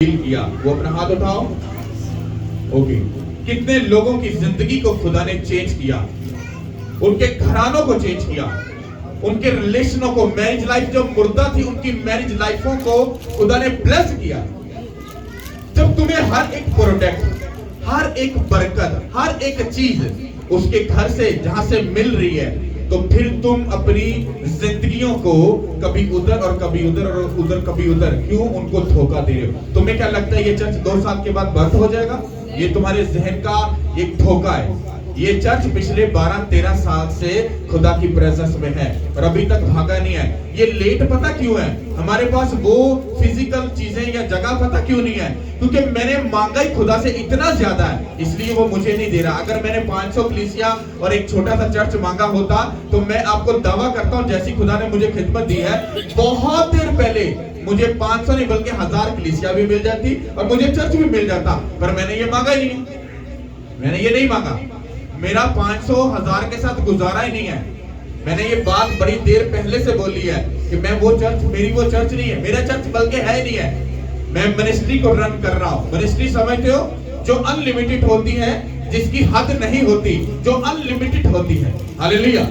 Feel किया वो अपना हाथ उठाओ। ओके, कितने लोगों की जिंदगी को खुदा ने चेंज किया, उनके घरानों को चेंज किया, उनके रिलेशनों को, मैरिज लाइफ जो मुर्दा थी उनकी मैरिज लाइफों को खुदा ने ब्लेस किया। जब तुम्हें हर एक प्रोडक्ट, हर एक बरकत, हर एक चीज उसके घर से जहां से मिल रही है, तो फिर तुम अपनी जिंदगियों को कभी उधर और कभी उधर और उधर कभी उधर क्यों उनको धोखा दे रहे हो? तुम्हें क्या लगता है ये चर्च 2 साल के बाद बंद हो जाएगा? ये तुम्हारे जहन का एक धोखा है। ये चर्च पिछले 12-13 साल से खुदा की प्रेजेंस में है और अभी तक भागा नहीं है। ये लेट पता क्यों है? हमारे पास वो फिजिकल चीजें या जगह पता क्यों नहीं है? क्योंकि मैंने मांगा ही खुदा से इतना ज्यादा है, इसलिए वो मुझे नहीं दे रहा। अगर मैंने 500 कलीसिया और एक छोटा सा चर्च मांगा होता तो मैं आपको दावा करता हूँ जैसी खुदा ने मुझे खिदमत दी है, बहुत देर पहले मुझे 500 नहीं बल्कि 1000 कलीसिया भी मिल जाती और मुझे चर्च भी मिल जाता। पर मैंने ये मांगा ही नहीं, मैंने ये नहीं मांगा। मेरा 500-1000 के साथ गुजारा ही नहीं है। मैंने ये बात बड़ी देर पहले से बोली है कि मैं वो चर्च, मेरी वो चर्च नहीं है, मेरा चर्च बल्कि है ही नहीं है। मैं मिनिस्ट्री को रन कर रहा हूँ। मिनिस्ट्री समझते हो? जो अनलिमिटेड होती है, जिसकी हद नहीं होती, जो अनलिमिटेड होती है। हालेलुया।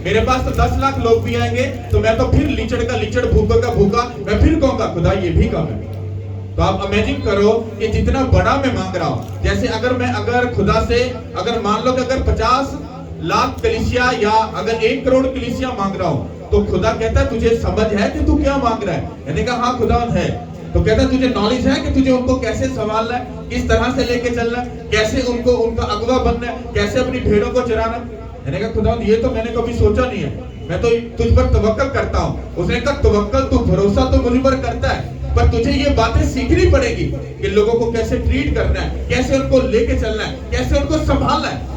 मेरे पास तो 10 लाख लोग भी आएंगे तो मैं तो फिर लीचड़ का लीचड़, भूखा का भूखा, मैं फिर कहूंगा खुदा ये भी कम है। तो आप इमेजिन करो कि जितना बड़ा मैं मांग रहा हूं, जैसे अगर खुदा से अगर मान लो कि अगर 50 लाख कलीसिया या अगर 1 करोड़ कलीसिया मांग रहा हूं, तो खुदा कहता है तुझे समझ है कि तू क्या मांग रहा है? मैंने कहा हाँ खुदा है। तो कहता है तुझे नॉलेज है कि तुझे उनको कैसे संभालना है, किस तरह से लेके चलना है, कैसे उनको उनका अगवा बनना है, कैसे अपनी भेड़ों को चराना है। मैंने कहा खुदा ये तो मैंने कभी सोचा नहीं है, मैं तो तुझ पर तवक्कल करता हूँ। उसने कहा तवक्कल, तू भरोसा तो मुझ पर करता है, पर तुझे ये बातें सीखनी पड़ेगी कि लोगों को कैसे ट्रीट करना है, कैसे उनको लेके चलना है, कैसे उनको संभालना है।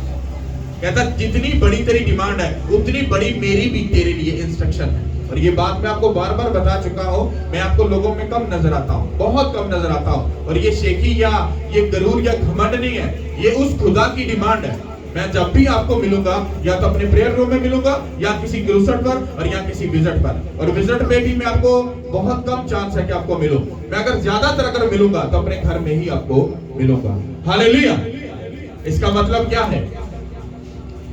कहता जितनी बड़ी तेरी डिमांड है उतनी बड़ी मेरी भी तेरे लिए इंस्ट्रक्शन है। और ये बात मैं आपको बार बार बता चुका हूँ। मैं आपको लोगों में कम नजर आता हूँ, बहुत कम नजर आता हूँ। और ये शेखी या ये गरूर या घमंड नहीं है, ये उस खुदा की डिमांड है। मैं जब भी आपको मिलूंगा या तो अपने प्रेयर रूम में मिलूंगा या किसी क्रूसेड पर और या किसी विजिट पर। और विजिट में भी मैं आपको बहुत कम चांस है कि आपको मिलूं। मैं अगर ज्यादातर अगर मिलूंगा तो अपने घर में ही आपको मिलूंगा। हालेलुया। इसका मतलब क्या है?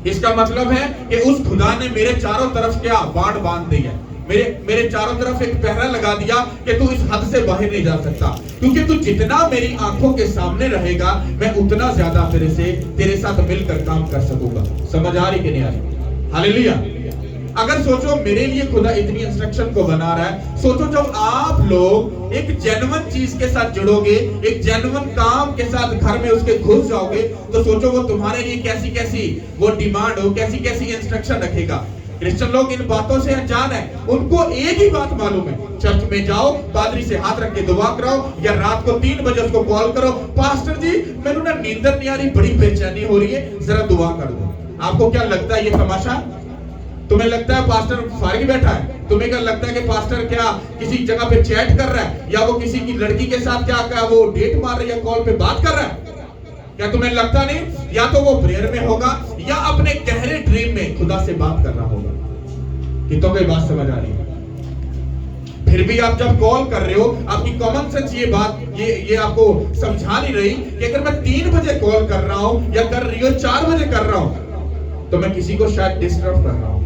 इसका मतलब है कि उस खुदा ने मेरे चारों तरफ क्या बाड़ बांध दी है, मेरे चारों तरफ एक पहरा लगा दिया कि तू इस हद से बाहर नहीं जा सकता। क्योंकि तू जितना मेरी आंखों के सामने रहेगा, मैं उतना ज्यादा तेरे साथ मिलकर काम कर सकूंगा। समझ आ रही कि नहीं आ रही? हालेलुया। अगर सोचो मेरे लिए खुदा इतनी इंस्ट्रक्शन को बना रहा है, सोचो जब आप लोग एक जेन्युइन चीज के साथ जुड़ोगे, एक जेन्युइन काम के साथ घर में उसके घुस जाओगे, तो सोचो वो तुम्हारे लिए कैसी कैसी वो डिमांड हो, कैसी कैसी इंस्ट्रक्शन रखेगा। क्रिश्चियन लोग इन बातों से अनजान है। उनको एक ही बात मालूम है, चर्च में जाओ, पादरी से हाथ रख के दुआ कराओ, या रात को 3 बजे उसको कॉल करो, पास्टर जी मैंने ना नींदर नहीं आ रही, बड़ी बेचैनी हो रही है, जरा दुआ कर दो। आपको क्या लगता है ये तमाशा? तुम्हें लगता है पास्टर फारिग बैठा है? तुम्हें क्या लगता है कि पास्टर क्या किसी जगह पे चैट कर रहा है, या वो किसी की लड़की के साथ क्या वो डेट मार रहा है, या कॉल पे बात कर रहा है? क्या तुम्हें लगता नहीं? या तो वो प्रेयर में होगा या अपने गहरे ड्रीम में खुदा से बात कर रहा होगा। कि तो कोई बात समझ आ रही है? फिर भी आप जब कॉल कर रहे हो, आपकी कॉमन सेंस ये बात ये आपको समझा नहीं रही कि अगर मैं 3 बजे कॉल कर रहा हूं या कर रही हो 4 बजे कर रहा हूं, तो मैं किसी को शायद डिस्टर्ब कर रहा हूं।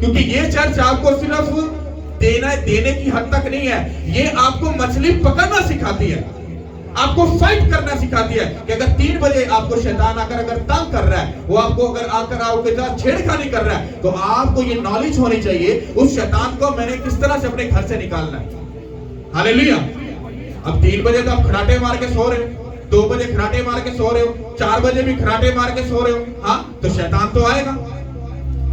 क्योंकि ये चर्च आपको सिर्फ देने की हद तक नहीं है, ये आपको मछली पकड़ना सिखाती है, आपको फाइट करना सिखाती है। कि अगर 3 बजे आपको शैतान आकर अगर तंग कर रहा है, वो आपको अगर आकर आपके साथ छेड़खानी कर रहा है, तो आपको ये नॉलेज होनी चाहिए उस शैतान को मैंने किस तरह से अपने घर से निकालना है। हालेलुया। अब 3 बजे तो आप खराटे मार के सो रहे हो, 2 बजे खराटे मार के सो रहे हो, 4 बजे भी खराटे मार के सो रहे हो, हाँ तो शैतान तो आएगा।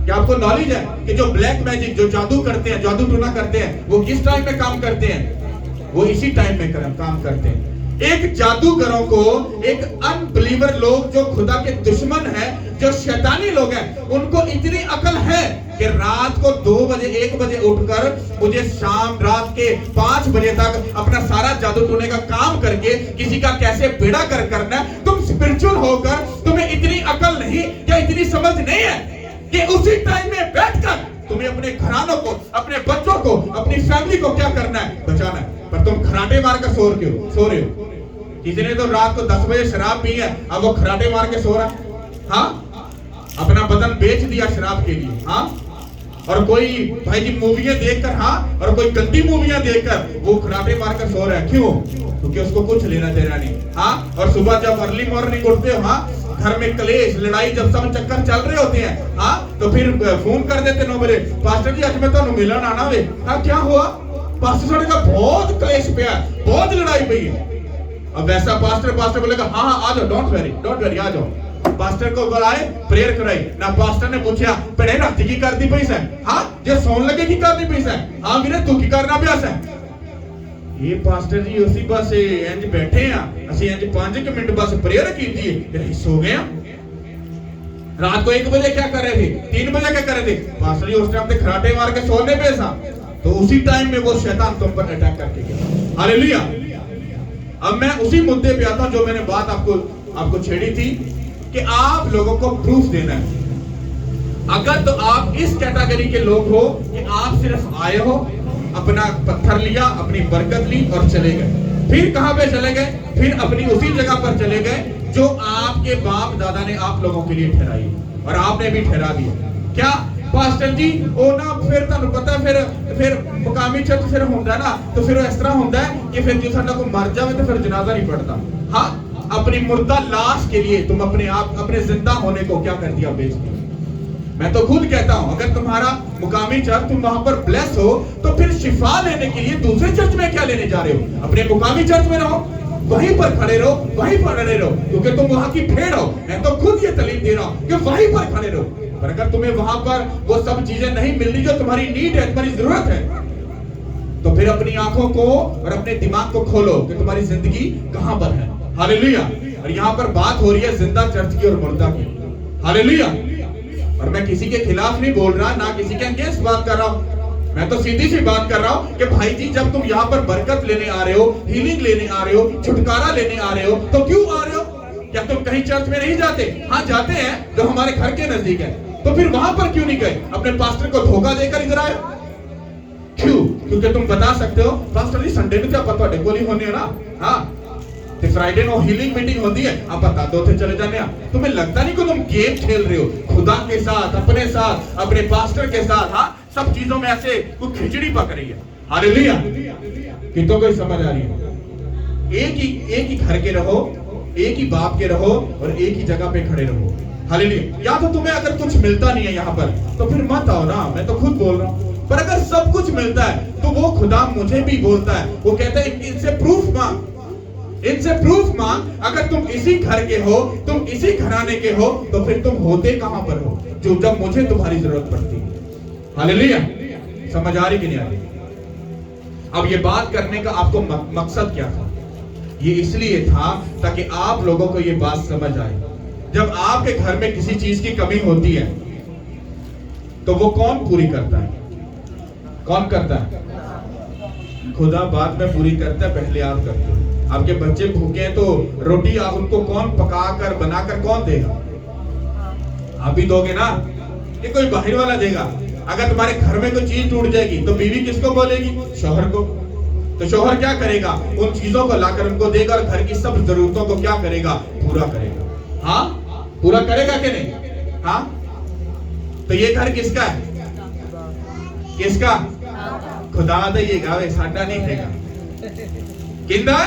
क्या आपको नॉलेज है कि जो ब्लैक मैजिक, जो जादू करते हैं, जादू टूना करते हैं, वो किस टाइम में काम करते हैं? वो इसी टाइम में काम करते हैं। एक जादूगरों को, एक अनबिलीवर लोग जो खुदा के दुश्मन है, जो शैतानी लोग हैं, उनको इतनी अकल है कि रात को 2 बजे 1 बजे उठकर मुझे शाम रात के 5 बजे तक अपना सारा जादू टूने का काम करके किसी का कैसे बेड़ा करना है। तुम स्पिरिचुअल होकर तुम्हें इतनी अकल नहीं या इतनी समझ नहीं है कि उसी टाइम में बैठकर तुम्हें अपने घरानों को, अपने बच्चों को, अपनी फैमिली को क्या करना है? बचाना है। पर और तुम खराटे मार कर सो रहे हो। किसी ने तो रात को 10 बजे शराब पी है, अब वो खराटे मार के सो रहा है। हाँ, अपना बदन बेच दिया शराब के लिए। हाँ, और कोई भाई जी मूवियां देखकर, हाँ, और कोई गंदी मूवियां देखकर वो खराटे मारकर सो रहा है। क्यों? क्योंकि उसको कुछ लेना देना नहीं। हाँ, और सुबह जब अर्ली मॉर्निंग उठते हो, हाँ, घर में क्लेश लड़ाई जब सब चक्कर चल रहे होते हैं, हाँ, तो फिर फोन कर देते 9 बजे, पास्टर जी आज मैं तो मिलन आना वे। हाँ, क्या हुआ? पास्टर साहब का बहुत क्लेश पिया, बहुत लड़ाई पई है। अब वैसा पास्टर बोलेगा हाँ हाँ आ जाओ, डोंट वरी आ जाओ। पास्टर को बुलाए, प्रेयर कराई ना, पास्टर ने पूछा पढ़े राती की करती पई से? हाँ, जे सोन लगे की करती पई से? हाँ वीरे तू की करना पिया से? ये पास्टर जी उसी बस इंज बैठे हैं, ਅਸੀਂ इंज 5 मिनट बस प्रेयर की थी, फिर सो गए। रात को 1 बजे क्या कर रहे थे, 3 बजे क्या कर रहे थे? पास्टर जी उस टाइम पे खराटे मार के सोने पे था, तो उसी टाइम में वो शैतान तुम पर अटैक करके गया। हालेलुया। अब मैं उसी मुद्दे पे आता हूं जो मैंने बात आपको छेड़ी थी कि आप लोगों को प्रूफ देना है। अगर तो आप इस कैटेगरी के लोग हो कि आप सिर्फ आए हो, अपना पत्थर लिया, अपनी बरकत ली और चले गए, फिर कहां पे चले गए? फिर अपनी उसी जगह पर चले गए जो आपके बाप दादा ने आप लोगों के लिए ठहराई और आपने भी ठहरा दिया। क्या पास्टर जी ओ ना फिर ਤੁਹਾਨੂੰ पता फिर मुकामी चर्च फिर ਹੁੰਦਾ ना, तो फिर इस तरह ਹੁੰਦਾ है कि फिर जो साडा को मर जावे तो फिर जनाजा नहीं पड़ता। हाँ, अपनी मुर्दा लाश के लिए तुम अपने जिंदा होने को क्या कर दिया, बेच दिया। मैं तो खुद कहता हूं अगर तुम्हारा मुकामी चर्च तुम वहां पर ब्लेस हो तो फिर शिफा लेने के लिए दूसरे चर्च में क्या लेने जा रहे हो? अपने मुकामी चर्च में रहो, वहीं पर खड़े रहो, वहीं पर अड़े रहो, क्योंकि तुम वहां की भेड़ हो। मैं तो खुद ये तालीम दे रहा हूं कि वहीं पर खड़े रहो। पर अगर तुम्हें वहां पर वो सब चीजें नहीं मिल रही जो तुम्हारी नीड है, तुम्हारी जरूरत है, तो फिर अपनी आंखों को और अपने दिमाग को खोलो कि तुम्हारी जिंदगी कहां पर है। हालेलुया। और यहाँ पर बात हो रही है जिंदा चर्च की और मुर्दा की। हालेलुया। और मैं किसी के खिलाफ नहीं बोल रहा, ना किसी के अगेंस्ट बात कर रहा हूं, मैं तो सीधी सी बात कर रहा हूं कि भाई जी जब तुम यहाँ पर बरकत लेने आ रहे हो, हीलिंग लेने आ रहे हो, छुटकारा लेने आ रहे हो, तो क्यों आ रहे हो? क्या तुम कहीं चर्च में नहीं जाते? हाँ जाते हैं, जो हमारे घर के नजदीक है, तो फिर वहां पर क्यों नहीं गए? अपने पास्टर को धोखा देकर इधर आए क्यों? क्योंकि तुम बता सकते हो पास्टर जी संडे को क्या पता डेकोली होने ना, हाँ ते फ्राइडे को हीलिंग मीटिंग होती है, आप बता दो थे चले जाने। तुम्हें लगता नहीं कि तुम गेम खेल रहे हो खुदा के साथ, अपने साथ, अपने पास्टर के साथ। हाँ, सब चीजों में ऐसे कोई खिचड़ी पक रही है। हालेलुया। कितनों को समझ आ रही है? एक ही घर के रहो, एक ही बाप के रहो और एक ही जगह पे खड़े रहो। हालेलुया। या तो तुम्हें अगर कुछ मिलता नहीं है यहाँ पर तो फिर मत आओ ना, मैं तो खुद बोल रहा हूँ। पर अगर सब कुछ मिलता है तो वो खुदा मुझे भी बोलता है, वो कहता है इनसे प्रूफ मांग, इनसे प्रूफ मांग। अगर तुम इसी घर के हो, तुम इसी घराने के हो, तो फिर तुम होते कहां पर हो जो जब मुझे तुम्हारी जरूरत पड़ती है? हालेलुया। समझ आ रही कि नहीं आ रही? अब ये बात करने का आपको मकसद क्या था? ये इसलिए था ताकि आप लोगों को ये बात समझ आए, जब आपके घर में किसी चीज की कमी होती है तो वो कौन पूरी करता है? कौन करता है? खुदा बाद में पूरी करता है, पहले आप करते हो। आपके बच्चे भूखे हैं तो रोटी आप उनको कौन पकाकर बनाकर कौन देगा? आप ही दोगे ना, ये कोई बाहर वाला देगा। अगर तुम्हारे घर में कोई चीज टूट जाएगी तो बीवी किसको बोलेगी? शौहर को। तो शौहर क्या करेगा? उन चीजों को लाकर उनको देगा और घर की सब जरूरतों को क्या करेगा? पूरा करेगा। हाँ, पूरा करेगा कि नहीं? हाँ, तो ये घर किसका है? किसका? खुदा देगा, वे साडा नहीं हैगा। किंदा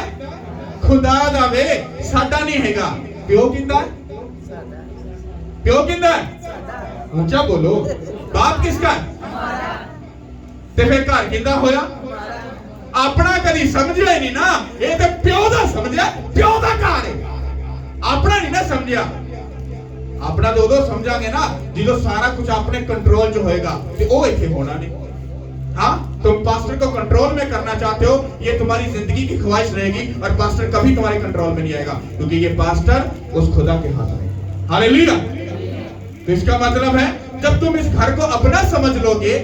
खुदा दा वे, साडा नहीं हैगा। प्यो किंदा? प्यो किंदा? ऊंचा बोलो। बाप किसका? ते फिर घर किंदा होया? अपना कभी समझिया ही नहीं ना, ये तो प्यो दा समझिया, प्यो दा घर है, अपना नहीं ना समझिया। अपना तो उदो समझांगे ना जो सारा कुछ अपने कंट्रोल च होएगा, ते ओ इत्थे होना नहीं। हाँ, तुम पास्टर को कंट्रोल में करना चाहते हो, ये तुम्हारी जिंदगी की ख्वाहिश रहेगी और पास्टर कभी तुम्हारे कंट्रोल में नहीं आएगा, क्योंकि ये पास्टर उस खुदा के हाथ में। हालेलुया। तो इसका मतलब है जब तुम इस घर को अपना समझ लोगे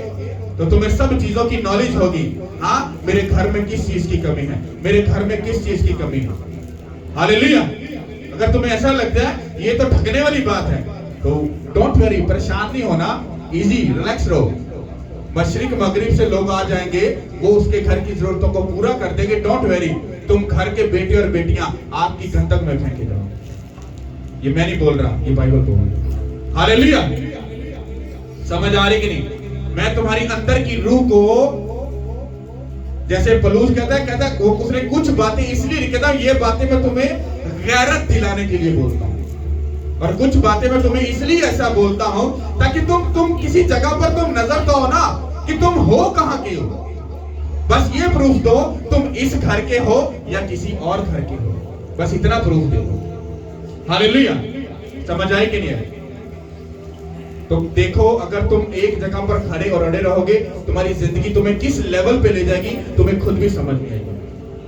तो तुम्हें सब चीजों की नॉलेज होगी। हाँ, मेरे घर में किस चीज की कमी है, मेरे घर में किस चीज की कमी है। हालेलुया। अगर तुम्हें ऐसा लगता है ये तो ठगने वाली बात है तो डोंट वरी, परेशान नहीं होना, इजी रिलैक्स रहो। मशरिक मगरिब से लोग आ जाएंगे, वो उसके घर की जरूरतों को पूरा कर देंगे। डोंट वेरी, तुम घर के बेटे और बेटियां आपकी गंदक में फेंके जाओ। ये मैं नहीं बोल रहा, ये बाइबल बोल रहा। हालेलुया। समझ आ रही कि नहीं? मैं तुम्हारी अंदर की रूह को, जैसे पलूस कहता है वो उसने कुछ बातें इसलिए नहीं कहता, ये बातें मैं तुम्हें गैरत दिलाने के लिए बोलता हूं, और कुछ बातें मैं तुम्हें इसलिए ऐसा बोलता हूं ताकि तुम किसी जगह पर तुम नजर तो हो ना कि तुम हो कहां के हो। बस ये प्रूफ दो तुम इस घर के हो या किसी और घर के हो, बस इतना प्रूफ दे दो। हालेलुया। समझ आई कि नहीं आई? तो देखो, अगर तुम एक जगह पर खड़े और अड़े रहोगे, तुम्हारी जिंदगी तुम्हें किस लेवल पे ले जाएगी तुम्हें खुद भी समझ नहीं आएगी।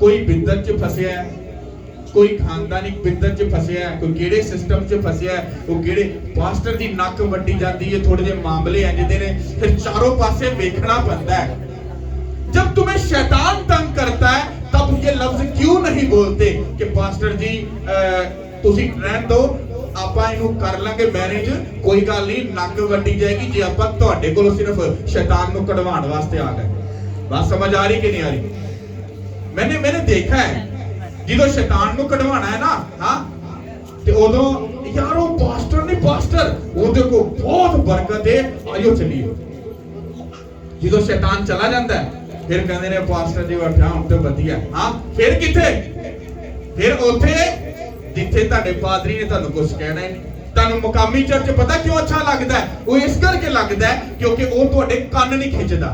कोई बिद्दत च फंसे है, कोई खानदानी बिद्दत च फंसे है, कोई केड़े सिस्टम च फंसे है, वो केड़े पास्टर दी नक वड्डी जाती है, थोड़े जे मामले हैं जिहदे ने फिर चारों पासे देखना पड़ता है। जब तुम्हें शैतान तंग करता है तब ये लफ्ज क्यों नहीं बोलते कि पास्टर जी तुसी रहन दो, ਆਪਾਂ ਇਹਨੂੰ ਕਰ ਲਾਂਗੇ ਮੈਨੇਜ, ਕੋਈ ਗੱਲ ਨਹੀਂ, ਨੱਕ ਵੱਡੀ ਜਾਏਗੀ ਜੇ ਆਪਾਂ ਤੁਹਾਡੇ ਕੋਲੋਂ ਸਿਰਫ शैतान ਨੂੰ ਕਢਵਾਉਣ ਵਾਸਤੇ ਆ ਗਏ। बात समझ आ रही कि नहीं आ रही? मैंने देखा है ਜਦੋਂ शैतान ਨੂੰ ਕਢਵਾਉਣਾ है ना, हाँ, ਤੇ ਉਦੋਂ यार वो पास्टर नहीं पास्टर ਉਹਦੇ ਕੋ बहुत बरकत है, आइयो चलिए। ਜਦੋਂ शैतान चला जाता है फिर कहते ने पास्टर जी बैठा ਹੁਣ ਤੇ ਵਧੀਆ, हाँ, फिर किथे? फिर ਉੱਥੇ जिथे ਤੁਹਾਡੇ ਪਾਦਰੀ ਨੇ ਤੁਹਾਨੂੰ ਕੁਝ ਕਹਿਣਾ ਹੀ ਨਹੀਂ। ਤੁਹਾਨੂੰ ਮੁਕਾਮੀ ਚਰਚ ਪਤਾ ਕਿਉਂ ਅੱਛਾ ਲੱਗਦਾ ਹੈ? ਉਹ ਇਸ ਕਰਕੇ ਲੱਗਦਾ ਹੈ ਕਿਉਂਕਿ ਉਹ ਤੁਹਾਡੇ ਕੰਨ ਨਹੀਂ ਖਿੱਚਦਾ,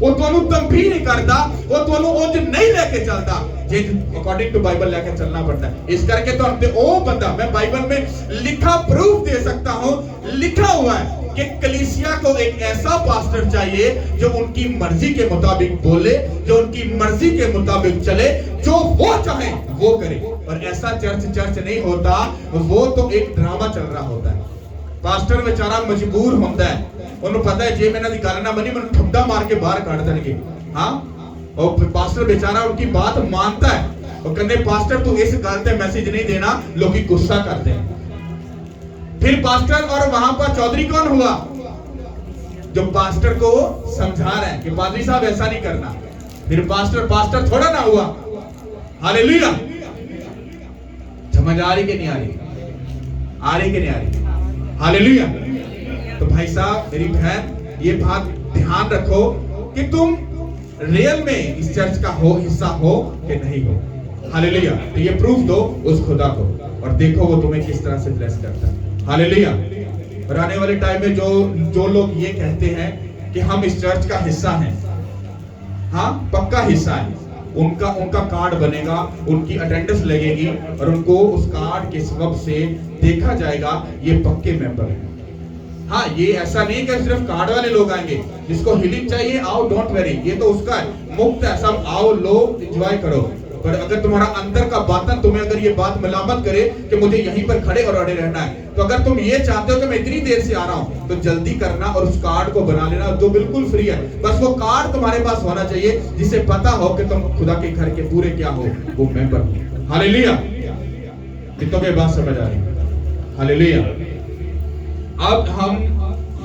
ਉਹ ਤੁਹਾਨੂੰ ਤੰਬੀ ਨਹੀਂ ਕਰਦਾ, ਉਹ ਤੁਹਾਨੂੰ ਉਂਝ ਨਹੀਂ ਲੈ ਕੇ ਚੱਲਦਾ ਜੇ अकॉर्डिंग टू बाइबल लेके चलना पड़ता है। इस करके तो हमने वो बंदा, मैं बाइबल में लिखा प्रूफ दे सकता हूं, लिखा हुआ है कि कलीसिया को एक ऐसा पास्टर चाहिए जो उनकी मर्जी के मुताबिक बोले, जो उनकी मर्जी के मुताबिक चले, जो वो चाहे वो करे। और ऐसा चर्च नहीं होता, वो तो एक ड्रामा चल रहा होता है। पास्टर बेचारा मजबूर होता है, उन्हें पता है जे मैंने गल ना बनी मैं ठुड्डा मार के बाहर काट देंगे, हाँ, और पास्टर बेचारा उनकी बात मानता है और कहते पास्टर तू इस गल पे मैसेज नहीं देना, लोग गुस्सा करते हैं। फिर पास्टर और वहां पर चौधरी कौन हुआ? जो पास्टर को समझा रहा है कि पादरी साहब ऐसा नहीं करना। फिर पास्टर थोड़ा ना हुआ। हालेलुया। समझ आ रही कि नहीं आ रही? आ रही कि नहीं आ रही? हालेलुया। तो भाई साहब, मेरी बहन, ये बात ध्यान रखो कि तुम रियल में इस चर्च का हिस्सा हो कि नहीं हो। हालेलुया। तो ये प्रूफ दो उस खुदा को और देखो वो तुम्हें किस तरह से ब्लेस करता है। हालेलुया। और आने वाले टाइम में जो लोग ये कहते हैं कि हम इस चर्च का हिस्सा हैं, हाँ, पक्का हिस्सा है, उनका कार्ड बनेगा, उनकी अटेंडेंस लगेगी और उनको उस कार्ड के सबब से देखा जाएगा ये पक्के मेंबर हैं। हाँ, ये ऐसा नहीं कि सिर्फ कार्ड वाले लोग आएंगे, जिसको हीलिंग चाहिए आओ, डोंट वेरी, ये तो उसका है, मुफ्त है, सब आओ, लो, एंजॉय करो। पर अगर तुम्हारा अंदर का बातन तुम्हें अगर ये बात मलामत करे कि मुझे यहीं पर खड़े और अड़े रहना है, तो अगर तुम ये चाहते हो कि मैं इतनी देर से आ रहा हूं, तो जल्दी करना और उस कार्ड को बना लेना जो बिल्कुल फ्री है। बस वो कार्ड तुम्हारे पास होना चाहिए जिससे पता हो कि तुम खुदा के घर के पूरे क्या हो, वो मेंबर हो। हालेलुया। कितनों के बात समझ आ रही? हालेलुया। अब हम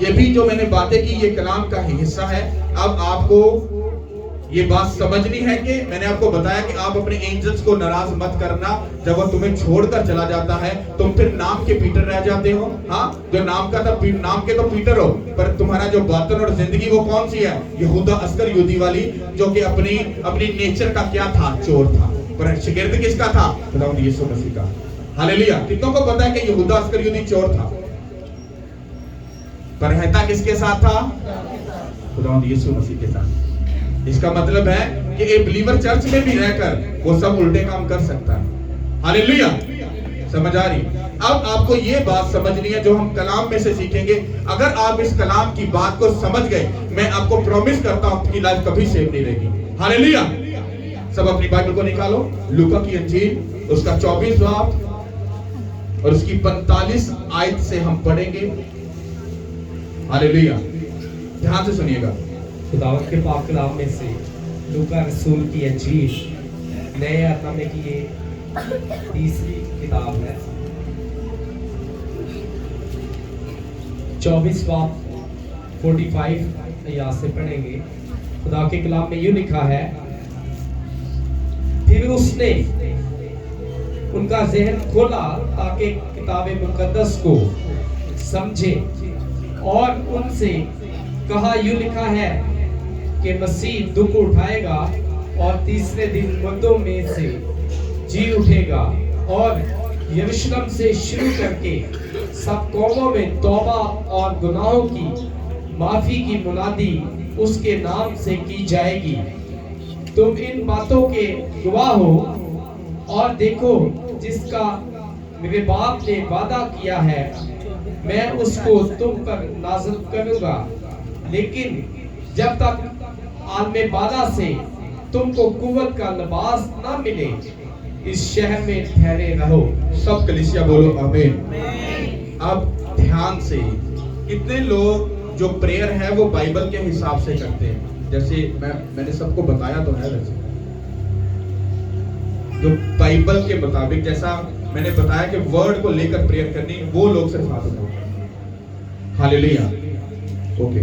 ये भी जो मैंने बातें की ये कलाम का ही हिस्सा है। अब आपको ये बात समझनी है कि मैंने आपको बताया कि आप अपने एंजल्स को नाराज मत करना। जब वो तुम्हें छोड़कर चला जाता है तुम फिर नाम के पीटर रह जाते हो। हाँ, जो नाम के तो पीटर हो, पर तुम्हारा जो बातन और जिंदगी वो कौन सी है? यहूदा अस्कर यूदी वाली, जो कि अपनी नेचर का क्या था? चोर था। पर शागिर्द किसका था? खुदावंद यीशु मसीह का। हालेलुया। कितनों को पता है कि यहूदा अस्कर यूदी चोर था, पर रहता किसके साथ था? खुदावंद यीशु मसीह के साथ। इसका मतलब है कि एक बिलीवर चर्च में भी रहकर वो सब उल्टे काम कर सकता है। हालेलुया। समझ आ रही? अब आपको ये बात समझनी है जो हम कलाम में से सीखेंगे। अगर आप इस कलाम की बात को समझ गए, मैं आपको प्रॉमिस करता हूं आपकी लाइफ कभी सेव नहीं रहेगी। हालेलुया। सब अपनी बाइबल को निकालो, लूका की इंजील उसका 24 बाब और उसकी 45 आयत से हम पढ़ेंगे। हालेलुया। ध्यान से सुनिएगा। खुदावंद के पाक कलाम में से लूका रसूल की इंजील नए अहदनामे की ये तीसरी किताब है। 24 बाब 45 यहाँ से पढ़ेंगे। खुदा के कलाम में यूं लिखा है, फिर उसने उनका जहन खोला ताकि किताब मुकद्दस को समझे और उनसे कहा, यूं लिखा है कि मसीह दुख उठाएगा और तीसरे दिन मुर्दों में से जी उठेगा और यरूशलेम से शुरू करके सब कौमों में तौबा और गुनाहों की माफी की मुनादी उसके नाम से की जाएगी। तुम इन बातों के गवाह हो और देखो, जिसका मेरे बाप ने वादा किया है मैं उसको तुम पर नाज़िल करूंगा, लेकिन जब तक आलमे बादा से तुमको कुव्वत का लिबास ना मिले इस शहर में ठहरे रहो। सब कलीसिया बोलो आमीन। अब ध्यान से, कितने लोग जो प्रेयर है वो बाइबल के हिसाब से करते हैं, जैसे मैंने सबको बताया तो है, वैसे जो बाइबल के मुताबिक, जैसा मैंने बताया कि वर्ड को लेकर प्रेयर करनी, वो लोग सिर्फ हाथ उठाओ। हालेलुया। ओके,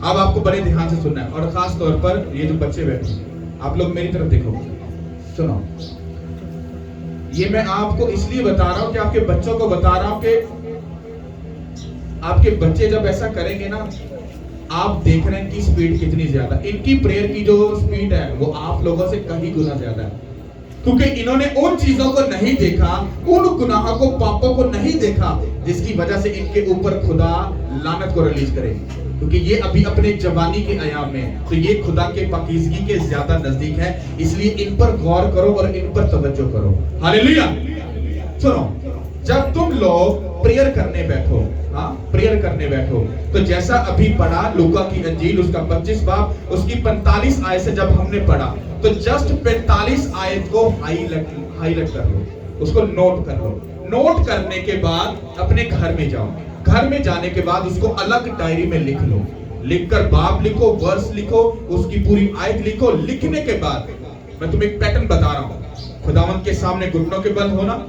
अब आपको बड़े ध्यान से सुनना है, और खास तौर पर ये जो बच्चे बैठे हैं, आप लोग मेरी तरफ देखो, सुनो। ये मैं आपको इसलिए बता रहा हूं कि आपके बच्चों को बता रहा हूं कि आपके बच्चे जब ऐसा करेंगे ना, आप देख रहे हैं कि स्पीड कितनी ज्यादा, इनकी प्रेयर की जो स्पीड है वो आप लोगों से कहीं गुना ज्यादा है, क्योंकि इन्होंने उन चीजों को नहीं देखा, उन गुनाहों को, पापों को नहीं देखा जिसकी वजह से इनके ऊपर खुदा लानत को रिलीज करे, क्योंकि ये अभी अपने जवानी के आयाम में, तो ये खुदा के पाकीज़गी के ज्यादा नजदीक है, इसलिए इन पर गौर करो और इन पर तवज्जो करो। हालेलुया। सुनो, जब तुम लोग प्रेयर करने बैठो, हाँ प्रेयर करने बैठो, तो जैसा अभी पढ़ा लूका की अंजील उसका 25 बाब उसकी 45 आयत से जब हमने पढ़ा, तो जस्ट 45 आयत को हाईलाइट कर लो, उसको नोट कर लो। नोट करने के बाद अपने घर में जाओ, घर में जाने के बाद उसको अलग डायरी में लिख लो, लिखकर बाब लिखो, वर्स लिखो, उसकी पूरी आयत लिखो। लिखने के बाद मैं तुम्हें एक पैटर्न बता रहा हूं, खुदावंत के सामने घुटनों के बल होना,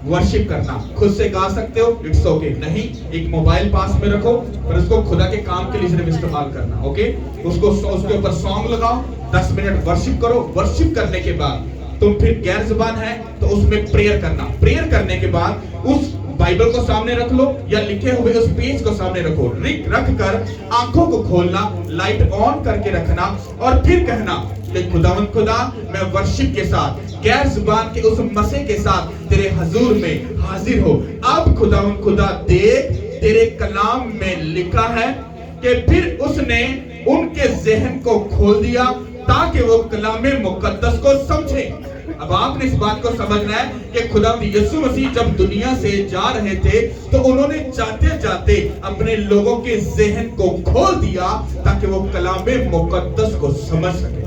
वर्शिप करना, खुद से गा सकते हो, इट्स ओके, नहीं एक मोबाइल पास में रखो और उसको खुदा के काम के लिए सिर्फ इस्तेमाल करना, ओके। उसके ऊपर सॉन्ग लगाओ, 10 मिनट वर्शिप करो। वर्शिप करने के बाद तुम फिर गैर जुबान है तो उसमें प्रेयर करना। प्रेयर करने के बाद उस बाइबल को सामने रख लो या लिखे हुए उस पेज को सामने रखो, रख कर आंखों को खोलना, लाइट ऑन करके रखना और फिर कहना कि खुदावंद खुदा, मैं वर्शिप के साथ, गैर जुबान के उस मसे के साथ तेरे हजूर में हाजिर हो। अब खुदावंद खुदा देख, तेरे कलाम में लिखा है कि फिर उसने उनके जहन को खोल दिया ताकि वो कलाम मुकद्दस को समझे। अब आपने इस बात को समझना है कि खुदा यीशु मसीह जब दुनिया से जा रहे थे तो उन्होंने जाते जाते अपने लोगों के जहन को खोल दिया ताकि वो कलाम मुकद्दस को समझ सके।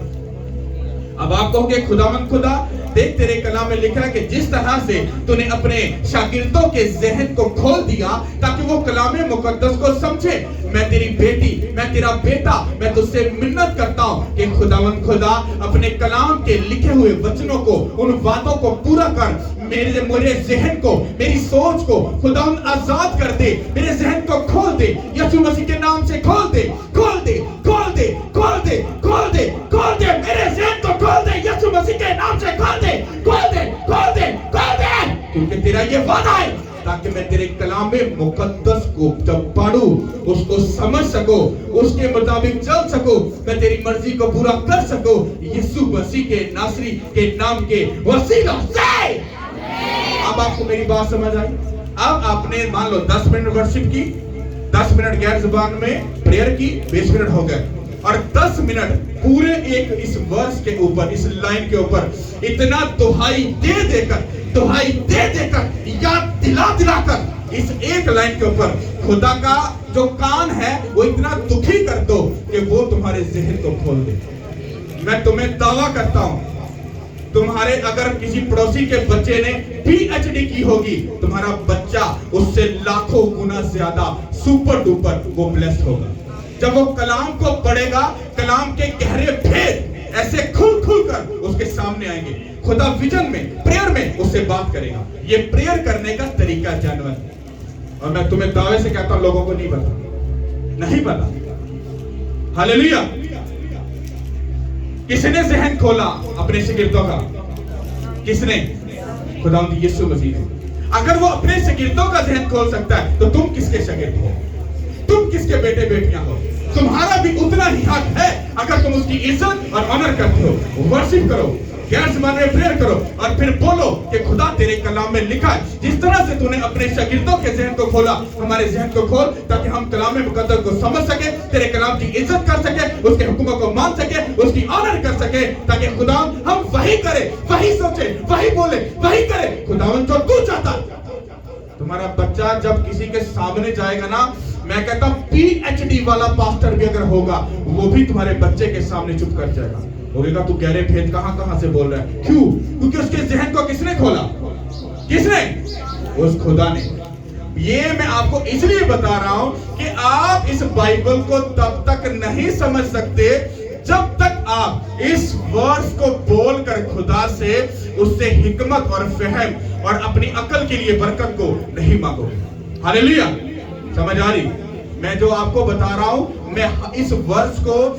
अब आप कहोगे खुदावंद खुदा, देख तेरे कलाम में लिखा है कि जिस तरह से तूने अपने शागिर्दों के जहन को खोल दिया ताकि वो कलाम मुकद्दस को समझे, मैं तेरी बेटी, मैं तेरा बेटा, मैं तुझसे मिन्नत करता हूं कि खुदावंद खुदा अपने कलाम के लिखे हुए वचनों को, उन बातों को पूरा कर, मेरे जहन को, मेरी सोच को खुदावंद आजाद कर दे, मेरे जहन को खोल दे, यीशु मसीह के नाम से खोल दे, खोल दे, खोल दे, खोल दे, खोल दे, खोल दे, मेरे जहन को खोल दे, यीशु मसीह के नाम से खोल दे, खोल दे, खोल दे, खोल दे, क्योंकि तेरा ये वादा है ताकि मैं तेरे कलाम मुकद्दस को जब पढ़ूं उसको समझ सकूं, उसके मुताबिक चल सकूं, मैं तेरी मर्जी को पूरा कर सकूं, यीशु मसीह के नासरी के नाम के वसीला से। अब आपको मेरी बात समझ आई? अब आपने मान लो 10 मिनट वर्शिप की, 10 मिनट गैर जुबान में प्रेयर की, 20 मिनट हो गए, और 10 मिनट पूरे एक इस वर्स के ऊपर, इस लाइन के ऊपर इतना दुहाई दे देकर याद दिला कर इस एक लाइन के ऊपर खुदा का जो कान है वो इतना दुखी कर दो कि वो तुम्हारे जहन को खोल दे। मैं तुम्हें दावा करता हूं, तुम्हारे अगर किसी पड़ोसी के बच्चे ने PhD की होगी, तुम्हारा बच्चा उससे लाखों गुना ज्यादा सुपर डुपर वो ब्लेस्ड होगा। जब वो कलाम को पढ़ेगा, कलाम के गहरे भेद ऐसे खुल कर उसके सामने आएंगे, खुदा विजन में, प्रेयर में उससे बात करेगा। ये प्रेयर करने का तरीका जानवर, और मैं तुम्हें दावे से कहता हूं लोगों को नहीं पता। नहीं पता। हालेलुया। किसने जहन खोला अपने शागिर्दों का? किसने? खुदावंद यीशु मसीह ने। अगर वो अपने शागिर्दों का जहन खोल सकता है तो तुम किसके शागिर्द हो? तुम किसके बेटे बेटियां हो? तुम्हारा भी उतना ही हक है। अगर तुम उसकी इज्जत और ऑनर करते हो, वर्शिप करो, गैर ज़बान में प्रेयर करो और फिर बोलो कि खुदा तेरे कलाम में लिखा है। जिस तरह से तूने अपने शागिर्दों के जहन को खोला, हमारे जहन को खोल ताकि हम कलाम मुकद्दस को समझ सके, तेरे कलाम की इज्जत कर सके, उसके हुक्मों को मान सके, उसकी ऑनर कर सके, ताकि खुदा हम वही करे, वही सोचे, वही बोले, वही करे खुदावन जो तू चाहता। तुम्हारा बच्चा जब किसी के सामने जाएगा ना, मैं कहता हूं PhD वाला पास्टर भी अगर होगा, वो भी तुम्हारे बच्चे के सामने चुप कर जाएगा। बोलेगा तू गहरे भेद कहां से बोल रहा है? क्यों? क्योंकि उसके जहन को किसने खोला? किसने? उस खुदा ने। ये मैं आपको इसलिए बता रहा हूं कि आप इस बाइबल को तब तक नहीं समझ सकते जब तक आप इस वर्स को बोलकर खुदा से उससे हिकमत और फहम और अपनी अकल के लिए बरकत को नहीं मांगोगे। हालेलुया। समझ आ रही? मैं जो आपको बता रहा हूं, मैं इस वर्स को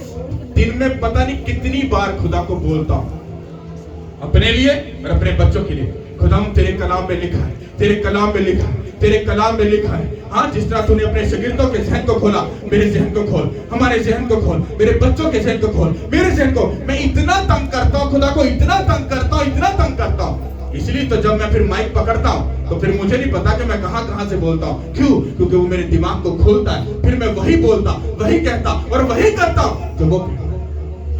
दिन में पता नहीं कितनी बार खुदा को बोलता हूं, अपने लिए और अपने बच्चों के लिए। खुदा तेरे कलाम में लिखा है, तेरे कलाम में लिखा है, तेरे कलाम में लिखा है। हाँ, जिस तरह तूने अपने शागिर्दों के जहन को खोला, मेरे जहन को खोल, हमारे जहन को खोल, मेरे बच्चों के जहन को खोल, मेरे जहन को। मैं इतना तंग करता हूँ खुदा को, इतना तंग करता हूँ, इतना तंग करता हूँ। इसलिए तो जब मैं फिर माइक पकड़ता हूँ तो फिर मुझे नहीं पता कि मैं कहां से बोलता हूँ। क्यों? क्योंकि वो मेरे दिमाग को खोलता है, फिर मैं वही बोलता, वही कहता और वही करता हूँ जो वो।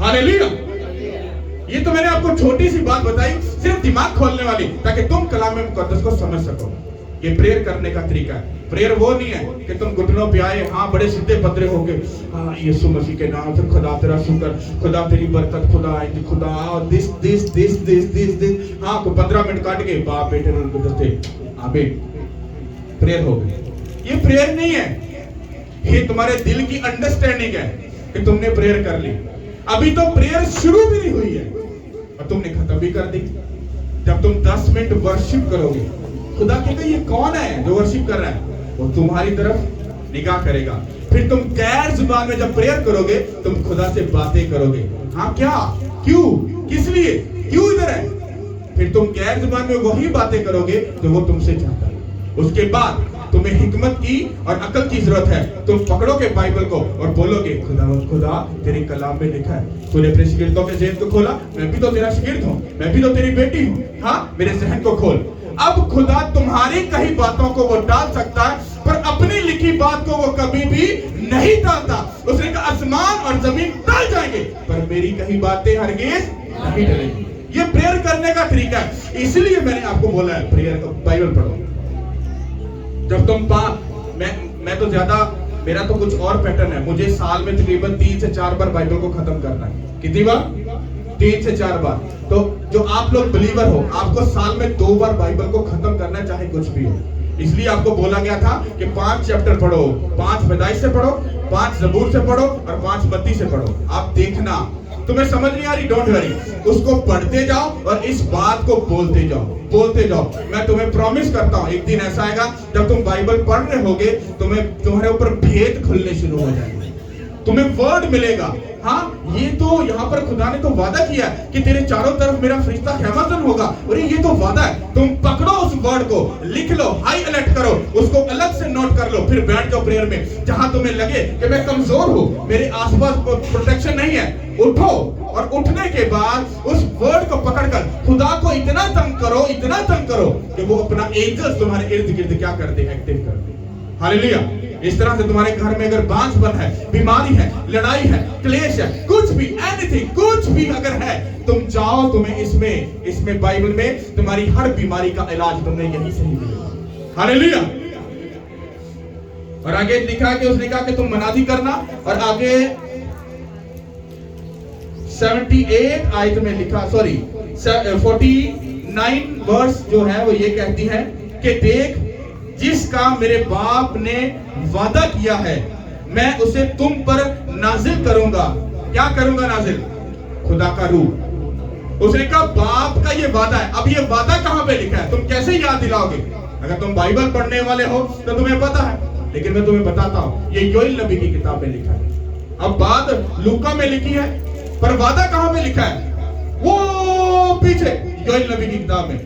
हालेलुया। ये तो मैंने आपको छोटी सी बात बताई, सिर्फ दिमाग खोलने वाली, ताकि तुम कलाम मुकद्दस को समझ सको। ये प्रेयर करने का तरीका है। प्रेयर वो नहीं है कि तुम घुटनों पे आए, हाँ बड़े सीधे पत्रे हो गए, हाँ यीशु मसीह के नाम से खुदा तेरा शुक्र, खुदा तेरी बरकत, खुदा आएगी, खुदा दिस हाँ को 15 मिनट काट के बाप बेटे प्रेयर हो गई। ये प्रेयर नहीं है, ये तुम्हारे दिल की अंडरस्टैंडिंग है कि तुमने प्रेयर कर ली। अभी तो प्रेयर शुरू भी नहीं हुई है और तुमने खत्म भी कर दी। जब तुम 10 मिनट वर्शिप करोगे, खुदा कहेगा ये कौन है जो वर्शिप कर रहा है? वो तुम्हारी तरफ निगाह करेगा। फिर तुम गैर जुबान में जब प्रेयर करोगे, तुम खुदा से बातें करोगे। हाँ क्या? क्यों? किस लिए? क्यों इधर है? फिर तुम गैर जुबान में वही बातें करोगे जो वो तुमसे चाहता है। उसके बाद तुम्हें हिकमत की और अकल की जरूरत है। तुम पकड़ोगे बाइबल को और बोलोगे खुदा तेरे कलाम में लिखा है, तूने अपने शागिर्दों के जहन को खोला, मैं भी तो तेरा शागिर्द हूँ, मैं भी तो तेरी बेटी हूँ। हाँ, मेरे जहन को खोल। अब खुदा तुम्हारी कही बातों को वो टाल सकता है, पर अपनी लिखी बात को वो कभी भी नहीं टालता। उसने कहा आसमान और जमीन टल जाएंगे, पर मेरी कही बातें हरगिज नहीं टलेंगी। ये प्रेयर करने का तरीका है। इसलिए मैंने आपको बोला है प्रेयर को बाइबल पढ़ो। जब तुम मैं तो ज्यादा, मेरा तो कुछ और पैटर्न है। मुझे साल में तकरीबन 3 से 4 बार बाइबल को खत्म करना है। कितनी बार? 3 से 4 बार। तो जो आप लोग बिलीवर हो, आपको साल में 2 बार बाइबल को खत्म करना, चाहे कुछ भी हो। इसलिए आपको बोला गया था कि 5 चैप्टर पढ़ो, 5 पैदाइश से पढ़ो, 5 जबूर से पढ़ो और 5 मत्ती से पढ़ो। आप देखना, तुम्हें समझ नहीं आ रही, डोंट वरी, उसको पढ़ते जाओ और इस बात को बोलते जाओ, बोलते जाओ। मैं तुम्हें प्रॉमिस करता हूँ, एक दिन ऐसा आएगा जब तुम बाइबल पढ़ रहे होगे, तुम्हारे ऊपर भेद खुलने शुरू हो जाएंगे, तुम्हें वर्ड मिलेगा। हाँ, ये तो यहाँ पर खुदा ने तो वादा किया है कि तेरे चारों तरफ मेरा फरिश्ता ख़ैमतन होगा। और ये तो वादा है। तुम पकड़ो उस वर्ड को, लिख लो, हाई अलर्ट करो, उसको अलग से नोट कर लो, फिर बैठ जाओ प्रेयर में। जहां तुम्हें लगे कि मैं कमजोर हूँ, मेरे आसपास प्रोटेक्शन नहीं है, उठो और उठने के बाद उस वर्ड को पकड़कर खुदा को इतना तंग करो, इतना तंग करो कि वो अपना एंजल्स तुम्हारे इर्द गिर्द क्या करते हैं? एक्टिव करते हैं। हालेलुया। इस तरह से तुम्हारे घर में अगर बांझपन है, बीमारी है, लड़ाई है, क्लेश है, कुछ भी, एनीथिंग, कुछ भी अगर है, तुम जाओ, तुम्हें इसमें बाइबल में तुम्हारी हर बीमारी का इलाज तुम्हें यहीं से ही मिलेगा। हालेलुया। और आगे लिखा कि उसने कहा कि तुम मनादी करना, और आगे 78 आयत में लिखा, 49 वर्स जो है वो ये कहती है कि देख, जिसका मेरे बाप ने वादा किया है, मैं उसे तुम पर नाजिल करूंगा। क्या करूंगा नाजिल? खुदा का रूह। उसने कहा बाप का ये वादा है। अब ये वादा कहां पे लिखा है? तुम कैसे याद दिलाओगे? अगर तुम बाइबल पढ़ने वाले हो तो तुम्हें पता है। लेकिन मैं तुम्हें बताता हूं ये योएल नबी की किताब में लिखा है। अब बात लूका में लिखी है, पर वादा कहां में लिखा है? वो पीछे योएल नबी की किताब में।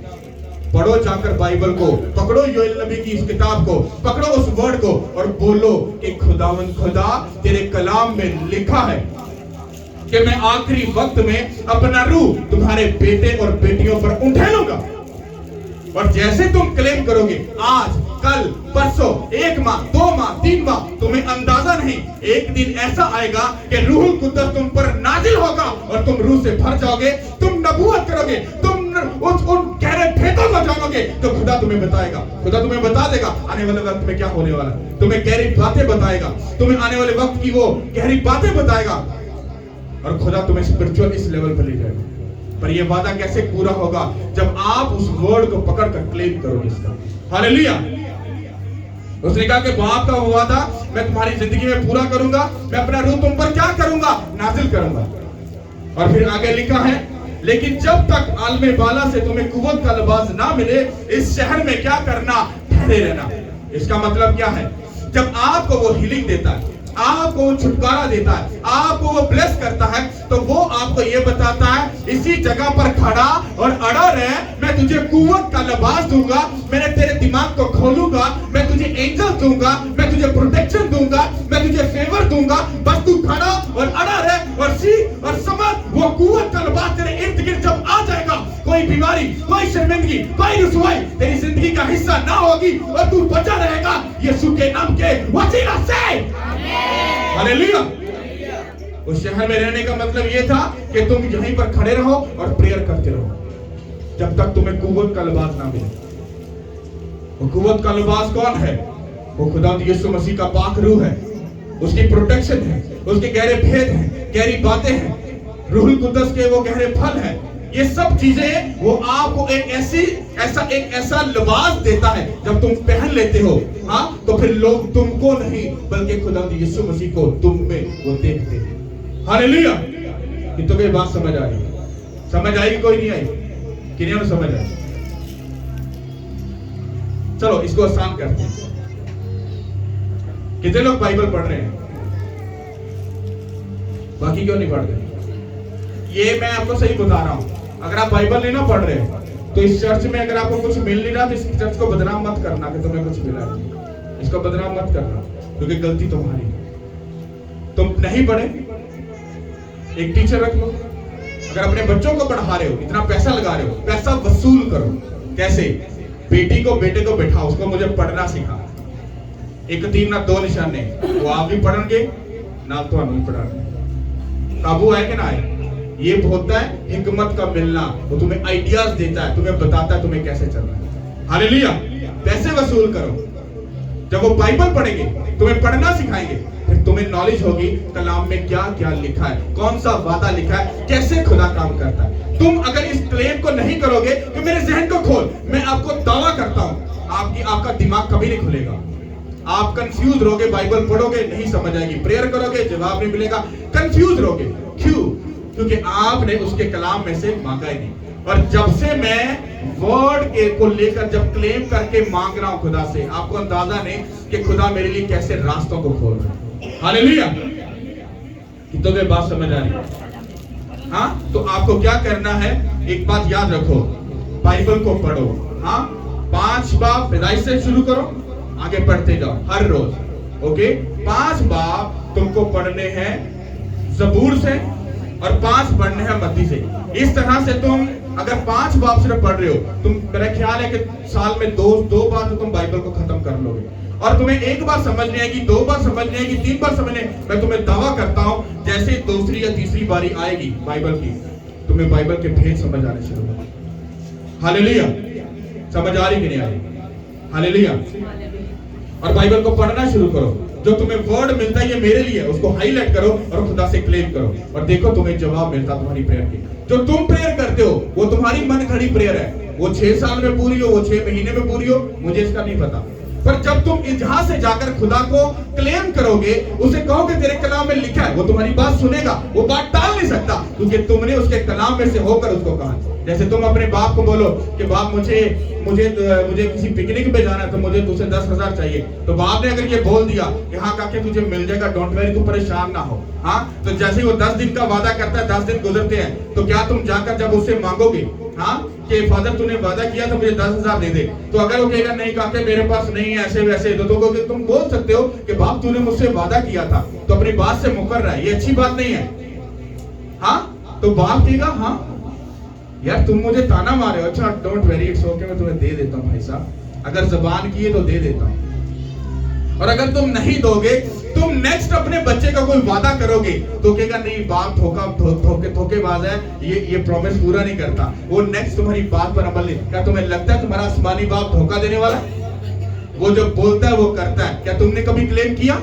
पढ़ो जाकर बाइबल को, पकड़ो योएल नबी की इस किताब को, पकड़ो उस वर्ड को और बोलो कि खुदावंद खुदा तेरे कलाम में लिखा है कि मैं आखिरी वक्त में अपना रूह तुम्हारे बेटे और बेटियों पर उठेलूंगा। और जैसे तुम क्लेम करोगे, आज, कल, परसों, 1 माह, 2 माह, 3 माह, तुम्हें अंदाजा नहीं, एक दिन ऐसा आएगा कि रूहुल कुद्दस तुम पर नाजिल होगा और तुम रूह से भर जाओगे, तुम नबूवत करोगे, तुम उन गहरे भेदों को जानोगे, तो खुदा तुम्हें बताएगा। खुदा तुम्हें बता देगा आने वाले वक्त में क्या होने वाला है, तुम्हें गहरी बातें बताएगा, तुम्हें आने वाले वक्त की वो गहरी बातें बताएगा और खुदा तुम्हें स्पिरिचुअल इस लेवल पर ले जाएगा। पर ये वादा कैसे पूरा होगा? जब आप उस वर्ड को पकड़ कर क्लेम करोगे इसका। हालेलुया। उसने कहा कि बाप का वो वादा मैं तुम्हारी जिंदगी में पूरा करूंगा, मैं अपना रूह तुम पर क्या करूंगा? नाजिल करूंगा। और फिर आगे लिखा है, लेकिन जब तक आलमे बाला से तुम्हें कुव्वत का लिबास ना मिले, इस शहर में क्या करना? ठहरे रहना। इसका मतलब क्या है? जब आपको वो हीलिंग देता है, आपको वो छुटकारा देता है, आपको वो ब्लेस करता है, तो वो आपको ये बताता है इसी जगह पर खड़ा और अड़ा रहे, मैं तुझे कुव्वत का लिबास दूंगा, मैंने तेरे दिमाग को खोलूंगा, मैं तुझे एंजल दूंगा, मैं तुझे प्रोटेक्शन दूंगा, मैं तुझे फेवर दूंगा, बस तू खड़ा और अड़ा रहे और सी और समझ वो कुव्वत का लिबास तेरे इर्द गिर्द जब आ जाएगा, कोई बीमारी, कोई शर्मिंदगी, कोई रुसवाई तेरी जिंदगी का हिस्सा ना होगी और तू बचा रहेगा यीशु के नाम के वसीला से। हालेलुया। उस शहर में रहने का मतलब यह था कि तुम यहीं पर खड़े रहो और प्रेयर करते रहो जब तक तुम्हें कुव्वत का लिबास ना मिले। वो कुव्वत का लिबास कौन है? वो खुदा यीशु मसीह का पाक रूह है, उसकी प्रोटेक्शन है, उसके गहरे भेद हैं, गहरी बातें हैं, रूहुल कुद्दस के वो गहरे फल हैं। ये सब चीजें वो आपको एक ऐसा लिबास देता है जब तुम पहन लेते हो, हाँ, तो फिर लोग तुमको नहीं बल्कि खुदा यीशु मसीह को तुम में वो देखते हैं। हालेलुया। कि तुम्हें बात समझ आ रही है? समझ आएगी? कोई नहीं आई? कि नहीं समझ आई? चलो इसको आसान करते हैं। कितने लोग बाइबल पढ़ रहे हैं? बाकी क्यों नहीं पढ़ रहे? ये मैं आपको सही बता रहा हूं, अगर आप बाइबल नहीं ना पढ़ रहे तो इस चर्च में अगर आपको कुछ मिल नहीं रहा तो इस चर्च को बदनाम मत करना कि तुम्हें कुछ मिला है। इसको बदनाम मत करना क्योंकि गलती तुम्हारी। तुम नहीं पढ़े, एक टीचर रख लो। अगर अपने बच्चों को पढ़ा रहे हो, इतना पैसा लगा रहे हो, पैसा वसूल करो। कैसे? बेटी को बेटे को बैठाओ, उसको मुझे पढ़ना सिखा। एक तीर ना दो निशाने, वो आप भी पढ़ेंगे ना तो हम भी पढ़ाएंगे। काबू आए कि ना आए? ये होता है हिकमत का मिलना। वो तुम्हें आइडियाज देता है, तुम्हें बताता है तुम्हें कैसे चलना है। हालेलुया। पैसे वसूल करो। जब वो बाइबल पढ़ेंगे, तुम्हें पढ़ना सिखाएंगे, फिर तुम्हें नॉलेज होगी कलाम में क्या क्या लिखा है, कौन सा वादा लिखा है, कैसे खुदा काम करता है। तुम अगर इस क्लेम को नहीं करोगे तो मेरे जहन को खोल, मैं आपको दावा करता हूं आपका दिमाग कभी नहीं खुलेगा। आप कंफ्यूज रहोगे, बाइबल पढ़ोगे नहीं समझ आएगी, प्रेयर करोगे जवाब नहीं मिलेगा, कंफ्यूज रहोगे। क्यों? क्योंकि आपने उसके कलाम में से मांगा ही नहीं। और जब से मैं वर्ड को लेकर जब क्लेम करके मांग रहा हूं खुदा से, आपको अंदाजा नहीं कि खुदा मेरे लिए कैसे रास्तों को खोल रहा है। हालेलुया। कि तो बात समझ आ रही है? हाँ, तो आपको क्या करना है, एक बात याद रखो, बाइबल को पढ़ो। हाँ, 5 बाब पैदाइश से शुरू करो, आगे पढ़ते जाओ हर रोज। ओके, 5 बाब तुमको पढ़ने हैं ज़बूर से और 5 पढ़ने हैं मत्ती से। इस तरह से तुम अगर 5 बाब सिर्फ पढ़ रहे हो, तुम, मेरा ख्याल है कि साल में दो बार तो तुम बाइबल को खत्म कर लोगे। और तुम्हें एक बार समझ नहीं आएगी, 2 बार समझ नहीं आएगी, 3 बार समझने, मैं तुम्हें दावा करता हूं जैसे दूसरी या तीसरी बारी आएगी बाइबल की, तुम्हें बाइबल के भेद समझ आने शुरू होंगे। हालेलुया। समझ आ रही कि नहीं आ रही? हालेलुया। और बाइबल को पढ़ना शुरू करो। जो तुम्हें वर्ड मिलता है ये मेरे लिए, उसको हाईलाइट करो और खुदा से क्लेम करो और देखो तुम्हें जवाब मिलता तुम्हारी प्रेयर की। जो तुम प्रेयर करते हो वो तुम्हारी मन खड़ी प्रेयर है। वो 6 साल में पूरी हो, वो 6 महीने में पूरी हो, मुझे इसका नहीं पता। पर जब तुम जहां से जाकर खुदा को क्लेम करोगे, उसे कहोगे तेरे कलाम में लिखा है, वो तुम्हारी बात सुनेगा, वो बात टाल नहीं सकता, क्योंकि तुमने उसके कलाम में से होकर उसको कहा। जैसे तुम अपने बाप को बोलो कि बाप मुझे किसी पिकनिक पे जाना है, तो मुझे तुझसे 10,000 चाहिए, तो बाप ने अगर ये बोल दिया कि हाँ काके तुझे मिल जाएगा, डोंट वेरी, तू परेशान ना हो, हाँ, तो जैसे ही वो 10 दिन का वादा करता है, 10 दिन गुजरते हैं, तो क्या तुम जाकर जब उससे मांगोगे, हाँ, कि फादर तूने वादा किया था मुझे 10,000 दे दे, तो अगर वो कहेगा नहीं काके मेरे पास नहीं है ऐसे वैसे, तो तुम बोल सकते हो कि बाप तूने मुझसे वादा किया था, तो अपनी बात से मुकर रहा है, ये अच्छी बात नहीं है, हाँ, तो बाप कहेगा हाँ यार तुम मुझे ताना मारे हो, अच्छा डोंट वेरी, इट्स ओके, मैं तुम्हें दे देता हूँ भाई साहब, अगर जबान की है तो दे देता हूँ। और अगर तुम नहीं दोगे, तुम नेक्स्ट अपने बच्चे का कोई वादा करोगे, तो कहेगा नहीं बाप धोखेबाज है, ये प्रॉमिस पूरा नहीं करता, वो नेक्स्ट तुम्हारी बात पर अमल नहीं। क्या तुम्हें लगता है तुम्हारा आसमानी बाप धोखा देने वाला? वो जो बोलता है वो करता है। क्या तुमने कभी क्लेम किया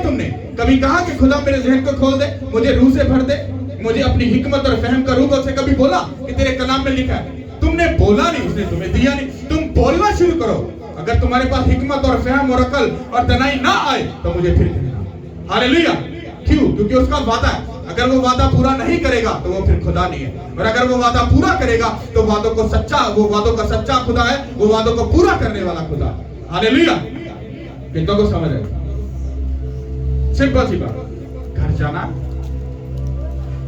तुमने कभी कहा कि खुदा मेरे ज़हन को खोल दे, मुझे रूह से भर दे, मुझे अपनी हिकमत और फहम का रूप से कभी बोला कि तेरे कलाम में लिखा है? तुमने बोला नहीं, उसने तुम्हें दिया नहीं। तुम बोलना शुरू करो। अगर तुम्हारे पास हिकमत और फहम और अकल और तनाई ना आए तो मुझे फिर कहना। हालेलुया। क्यों? क्योंकि उसका वादा है। अगर वो वादा पूरा नहीं करेगा तो वो फिर खुदा नहीं है, और अगर वो वादा पूरा करेगा तो वो वादों का सच्चा खुदा है, वो वादों को पूरा करने वाला खुदा। हालेलुया। कितनों को समझ है? सिंपल सी बात। घर जाना,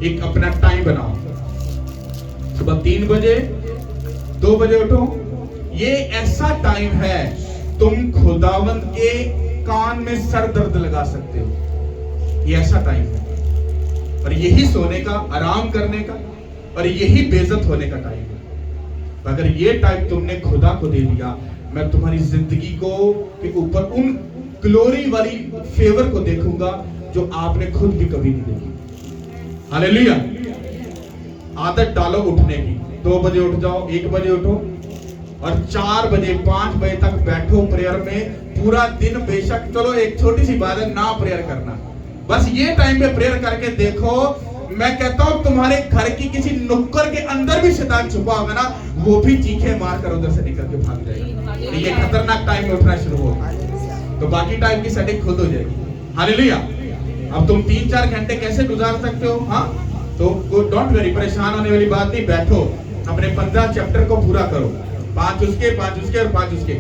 एक अपना टाइम बनाओ, सुबह 3 बजे 2 बजे उठो। ये ऐसा टाइम है तुम खुदावंद के कान में सर दर्द लगा सकते हो। ये ऐसा टाइम है, और यही सोने का, आराम करने का, और यही बेइज्जत होने का टाइम है। अगर ये टाइम तुमने खुदा को दे दिया, मैं तुम्हारी जिंदगी को के ऊपर उन ग्लोरी वाली फेवर को देखूंगा जो आपने खुद भी कभी नहीं देखी। हालेलुया। आदत डालो उठने की। 2 बजे उठ जाओ, 1 बजे उठो, और 4 बजे 5 बजे तक बैठो प्रेयर में पूरा दिन। बेशक चलो एक छोटी सी बात है, ना प्रेयर करना, बस ये टाइम पे प्रेयर करके देखो। मैं कहता हूं तुम्हारे घर की किसी नुक्कड़ के अंदर भी शैतान छुपा होगा ना, वो भी चीखे मार कर उधर से निकल के भाग जाएगा। ये खतरनाक टाइम में उठना शुरू होगा, तो बाकी टाइम की सेटिंग खुद हो जाएगी। हालेलुया। अब तुम 3-4 घंटे कैसे गुजार सकते हो? हाँ, तो डोंट वेरी, परेशान होने वाली बात नहीं। बैठो, अपने 15 चैप्टर को पूरा करो, 5 उसके और 5 उसके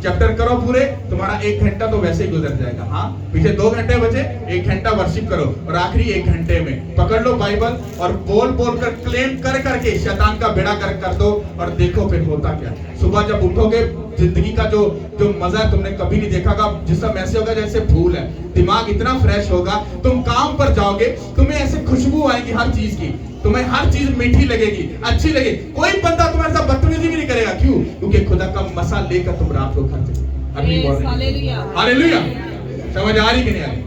चैप्टर करो पूरे। तुम्हारा 1 घंटा तो वैसे ही गुजर जाएगा। हाँ, पीछे 2 घंटे बचे, 1 घंटा वर्शिप करो, और आखिरी 1 घंटे में पकड़ लो बाइबल और बोल कर क्लेम करके शैतान का बेड़ा कर दो, और देखो फिर होता क्या। सुबह जब उठोगे, जिंदगी का जो मजा तुमने कभी नहीं देखा, जिसम ऐसे होगा जैसे फूल है, दिमाग इतना फ्रेश होगा। तुम काम पर जाओगे, तुम्हें ऐसे खुशबू आएगी हर चीज की, तुम्हें हर चीज मीठी लगेगी, अच्छी लगेगी। कोई बंदा तुम्हारे साथ बदतमीजी भी नहीं करेगा। क्यों? क्योंकि खुदा का मसा लेकर तुम रात को घर चले। हालेलुया। समझ आ रही कि नहीं आ रही?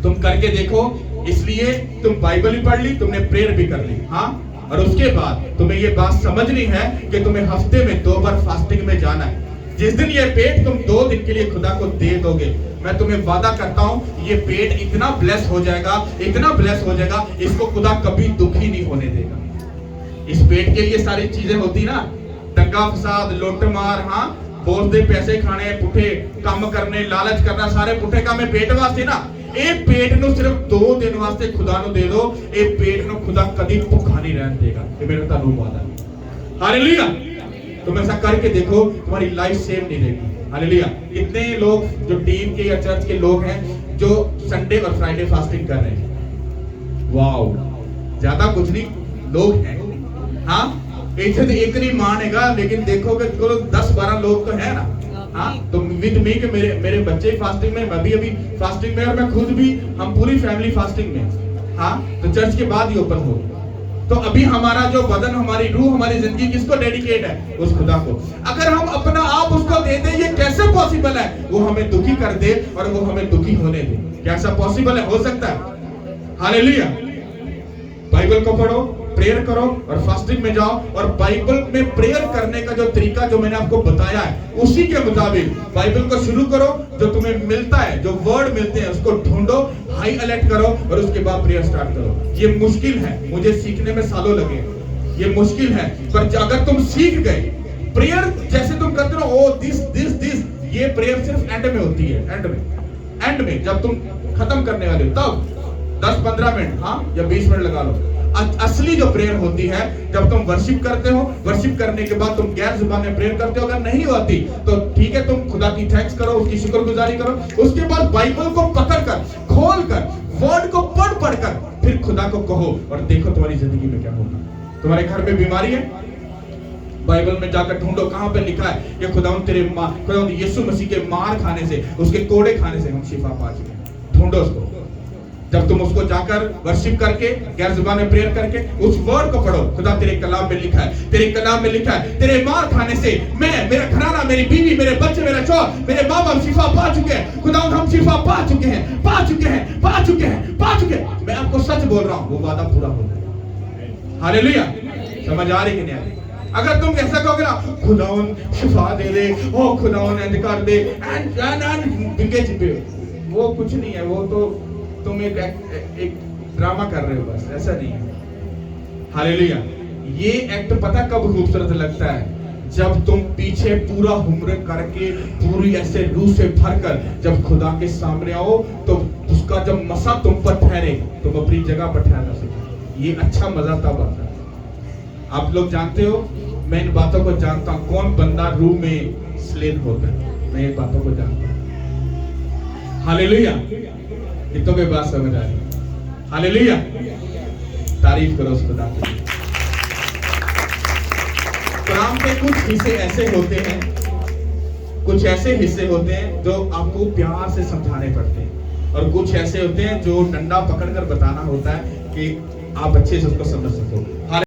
तुम करके देखो। इसलिए तुम बाइबल भी पढ़ ली, तुमने प्रेयर भी कर ली, हाँ, और उसके बाद तुम्हें ये बात समझनी है कि तुम्हें हफ्ते में 2 बार फास्टिंग में जाना है। जिस दिन ये पेट तुम 2 दिन के लिए खुदा को दे दोगे, मैं तुम्हें वादा करता हूं, ये पेट इतना ब्लेस हो जाएगा, इसको खुदा कभी दुखी नहीं होने देगा। इस पेट के लिए सारी चीजें होती ना, दंगा फसाद, लुट मार, हाँ, बोलते पैसे खाने, पुठे काम करने, लालच करना, सारे पुठे काम में पेट वास्ते ना। ए पेट नु सिर्फ 2 दिन वास्ते खुदा नु दे दो, ए पेट नु खुदा कभी भूखा नहीं रहने देगा। ये मेरा तानु वादा है। हालेलुया। तुम ऐसा करके देखो, तुम्हारी लाइफ सेम नहीं रहेगी। हालेलुया। कितने लोग जो टीम के या चर्च के लोग हैं जो संडे और फ्राइडे फास्टिंग कर रहे हैं? वाओ, ज्यादा कुछ नहीं लोग हैं। हाँ, एक नहीं मानेगा, लेकिन देखोगे 10-12 लोग तो है ना। हाँ, तो विद मी के मेरे बच्चे फास्टिंग में, मैं भी अभी फास्टिंग में, और मैं खुद भी, हम पूरी फैमिली फास्टिंग में। हाँ, तो चर्च के बाद ही ओपन हो। तो अभी हमारा जो बदन, हमारी रूह, हमारी जिंदगी किसको डेडिकेट है? उस खुदा को। अगर हम अपना आप उसको दे दें, ये कैसे पॉसिबल है? वो हमें दुखी कर दे और वो हमें दुखी होने दे। क्या ऐसा पॉसिबल है? हो सकता है? हालेलुया। बाइबल को पढ़ो, प्रेयर करो और फास्टिंग में जाओ, और बाइबल में प्रेयर करने का जो तरीका जो मैंने आपको बताया है, उसी के मुताबिक बाइबल को शुरू करो। जो तुम्हें मिलता है, जो वर्ड मिलते हैं, उसको ढूंढो, हाई अलर्ट करो, और उसके बाद प्रेयर स्टार्ट करो। ये मुश्किल है, मुझे सीखने में सालों लगे, ये मुश्किल है, पर अगर तुम सीख गए प्रेयर, जैसे तुम तुम करते हो ओ दिस, ये प्रेयर सिर्फ एंड में होती है, एंड में जब तुम खत्म करने वाले हो तब 10-15 मिनट, हाँ, या 20 मिनट लगा लो। असली जो प्रेयर होती है जब तुम वर्शिप करते हो, वर्शिप करने के बाद तुम गैर जुबान में प्रेयर करते हो, अगर नहीं होती तो ठीक है, तुम खुदा की थैंक्स करो, उसकी शुक्रगुजारी करो, उसके बाद बाइबल को पकड़कर, खोलकर, वर्ड को पढ़कर फिर खुदा को कहो और देखो तुम्हारी जिंदगी में क्या होगा। तुम्हारे घर में बीमारी है, बाइबल में जाकर ढूंढो कहां पे लिखा है कि खुदावंद यीशु मसीह के मार खाने से, उसके कोड़े खाने से हम शिफा पा चुके हैं। ढूंढो उसको। जब तुम उसको जाकर वर्शिप करके, गैर जुबान में प्रेयर करके उस वर्ड को पढ़ो, खुदा तेरे कलाम में लिखा है, तेरे कलाम में लिखा है, तेरे मार खाने से मैं, मेरा घराना, मेरी बीवी, मेरे बच्चे, मेरा शौहर, मेरे माँ बाप शिफा पा चुके हैं। खुदावंद हम शिफा पा चुके हैं, पा चुके हैं, पा चुके हैं, पा चुके हैं। मैं आपको सच बोल रहा हूं, वो वादा पूरा हो गया। हालेलुया। समझ आ रही कि नहीं आ रही? अगर तुम ऐसा कहोगे ना, खुदावंद शिफा दे दे, ओ खुदावंद एंड कर दे, एंड वो कुछ नहीं है, वो तो तुम एक ड्रामा कर रहे हो, बस ऐसा नहीं है। हालेलुया। ये एक्ट पता कब खूबसूरत लगता है? जब तुम पीछे पूरा हुम्र करके, पूरी ऐसे रूह से भरकर जब खुदा के सामने आओ, तो उसका जब मसा तुम पर ठहरे, तुम अपनी जगह पर ठहरना सीखो। ये अच्छा मजा तब आता है। आप लोग जानते हो, मैं इन बातों को जानता हूं, कौन बंदा रूह में स्लेन होता है, मैं इन बातों को जानता हूं। हालेलुया। कितनों के बात समझ आ रही? हालेलुया। तारीफ करो उस खुदा की। कलाम के कुछ हिस्से ऐसे होते हैं, कुछ ऐसे हिस्से होते हैं जो आपको प्यार से समझाने पड़ते हैं, और कुछ ऐसे होते हैं जो डंडा पकड़कर बताना होता है कि आप अच्छे से उसको समझ सको।